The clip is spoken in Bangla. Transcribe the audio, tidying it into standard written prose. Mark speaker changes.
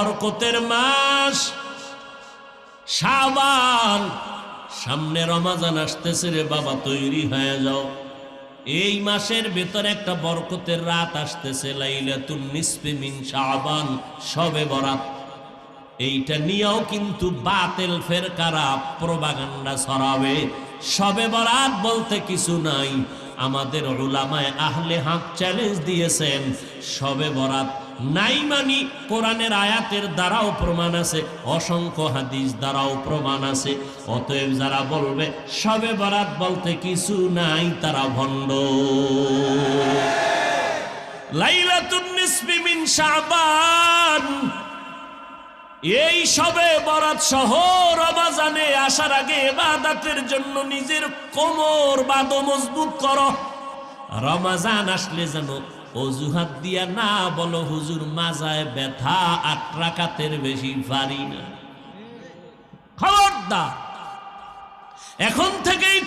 Speaker 1: বরকতের মাস শাবান, সামনে রমজান আসতেছে রে বাবা, তৈরি হয়ে যাও। এই মাসের ভেতর একটা বরকতের রাত আসতেছে, লাইলাতুন নিসফি মিন শাবান, শবে বরাত। এইটা নিয়েও কিন্তু বাতিল ফেরকারা প্রোপাগান্ডা ছড়াবে। শবে বরাত বলতে কিছু নাই। আমাদের উলামায়ে আহলে হক চ্যালেঞ্জ দিয়েছেন, শবে বরাত নাই মানি কোরআনের আয়াতের দ্বারাও প্রমাণ আছে, অসংখ্য হাদিস দ্বারাও প্রমাণ আছে। অতএব যারা বলবে শবে বরাত বলতে কিছু নাই, তারা ভণ্ড। লাইলাতুন নিসফি মিন শাবান, এই শবে বরাত সহ রমজানে আসার আগে ইবাদতের জন্য নিজের কোমর বাঁধো, মজবুত করো। রমজান আসলে যেন অজুহাত দিয়া না বলো হুজুর মাজায় ব্যথা, 8 রাকাতের বেশি পারি না। খবরদার, এখন থেকেই